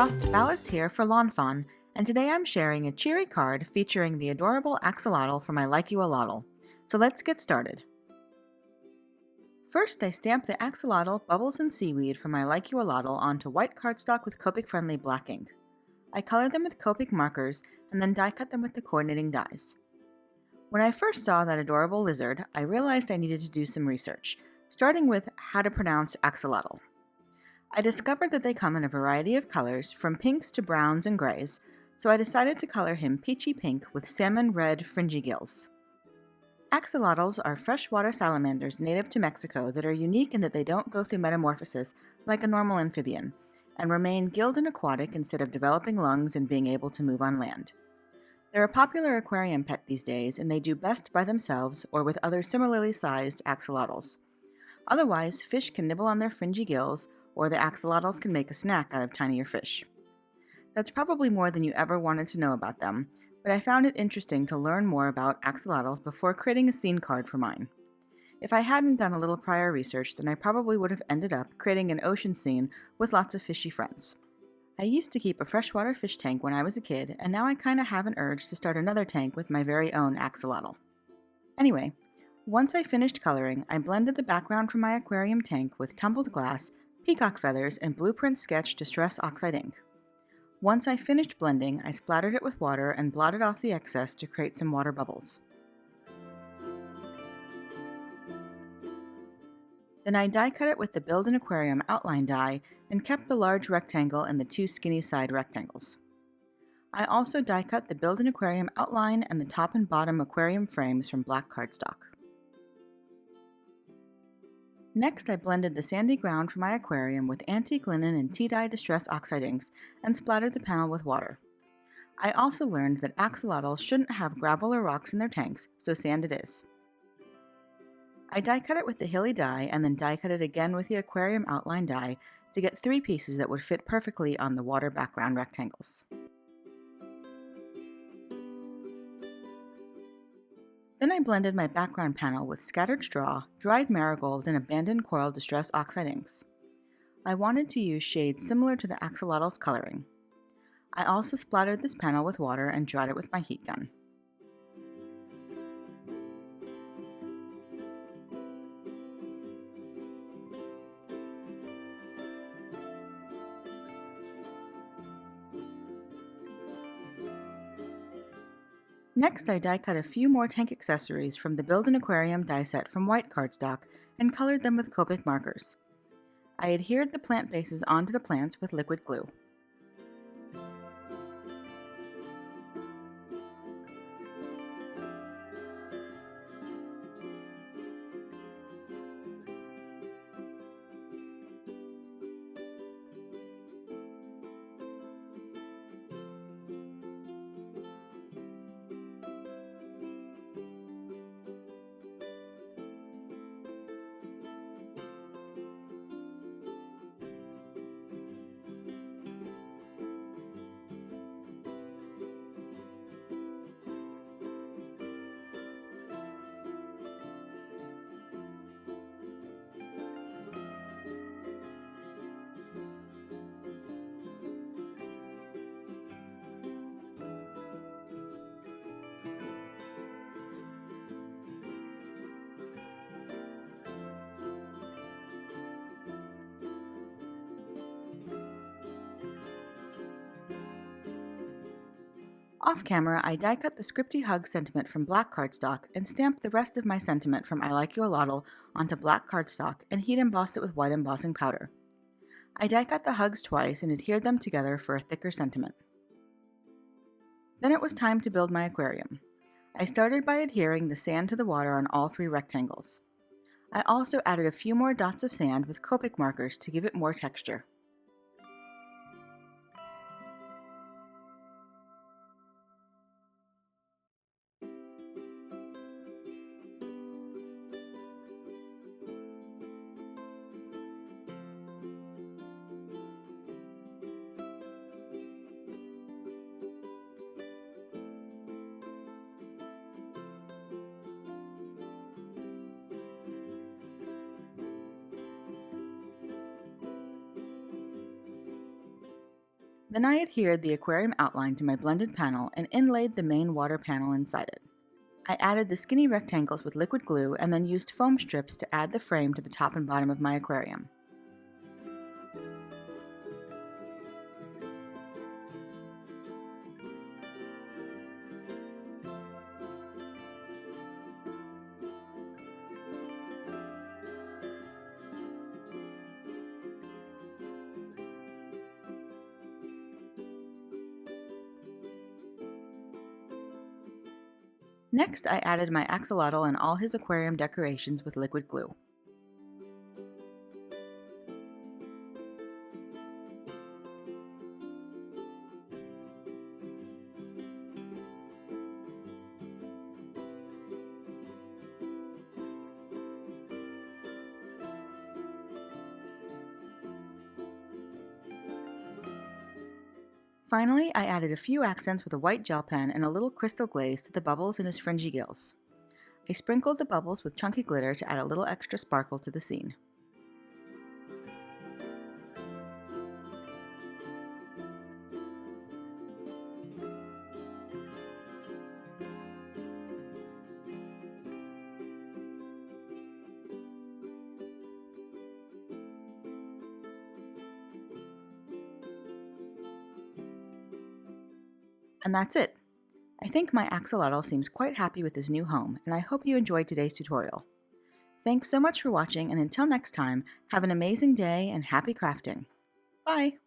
Frost Ballas here for Lawnfawn, and today I'm sharing a cheery card featuring the adorable axolotl from I Like You a Lotl. So let's get started. First, I stamped the axolotl, bubbles, and seaweed from I Like You a Lotl onto white cardstock with Copic-friendly black ink. I colored them with Copic markers and then die cut them with the coordinating dies. When I first saw that adorable lizard, I realized I needed to do some research, starting with how to pronounce axolotl. I discovered that they come in a variety of colors, from pinks to browns and grays, so I decided to color him peachy pink with salmon red fringy gills. Axolotls are freshwater salamanders native to Mexico that are unique in that they don't go through metamorphosis like a normal amphibian, and remain gilled and aquatic instead of developing lungs and being able to move on land. They're a popular aquarium pet these days, and they do best by themselves or with other similarly sized axolotls. Otherwise, fish can nibble on their fringy gills, or the axolotls can make a snack out of tinier fish. That's probably more than you ever wanted to know about them, but I found it interesting to learn more about axolotls before creating a scene card for mine. If I hadn't done a little prior research, then I probably would have ended up creating an ocean scene with lots of fishy friends. I used to keep a freshwater fish tank when I was a kid, and now I kinda have an urge to start another tank with my very own axolotl. Anyway, once I finished coloring, I blended the background from my aquarium tank with tumbled glass, peacock feathers, and blueprint sketch Distress Oxide ink. Once I finished blending, I splattered it with water and blotted off the excess to create some water bubbles. Then I die cut it with the Build an Aquarium outline die and kept the large rectangle and the two skinny side rectangles. I also die cut the Build an Aquarium outline and the top and bottom aquarium frames from black cardstock. Next, I blended the sandy ground from my aquarium with antique linen and tea-dye Distress Oxide inks and splattered the panel with water. I also learned that axolotls shouldn't have gravel or rocks in their tanks, so sand it is. I die cut it with the hilly die and then die cut it again with the aquarium outline die to get 3 pieces that would fit perfectly on the water background rectangles. Then I blended my background panel with scattered straw, dried marigold, and abandoned coral Distress Oxide inks. I wanted to use shades similar to the axolotl's coloring. I also splattered this panel with water and dried it with my heat gun. Next, I die cut a few more tank accessories from the Build an Aquarium die set from white cardstock and colored them with Copic markers. I adhered the plant bases onto the plants with liquid glue. Off camera, I die cut the scripty hug sentiment from black cardstock and stamped the rest of my sentiment from I Like You a Lotl onto black cardstock and heat embossed it with white embossing powder. I die cut the hugs twice and adhered them together for a thicker sentiment. Then it was time to build my aquarium. I started by adhering the sand to the water on all 3 rectangles. I also added a few more dots of sand with Copic markers to give it more texture. Then I adhered the aquarium outline to my blended panel and inlaid the main water panel inside it. I added the skinny rectangles with liquid glue and then used foam strips to add the frame to the top and bottom of my aquarium. Next, I added my axolotl and all his aquarium decorations with liquid glue. Finally, I added a few accents with a white gel pen and a little crystal glaze to the bubbles in his fringy gills. I sprinkled the bubbles with chunky glitter to add a little extra sparkle to the scene. And that's it. I think my axolotl seems quite happy with his new home, and I hope you enjoyed today's tutorial. Thanks so much for watching, and until next time, have an amazing day and happy crafting. Bye!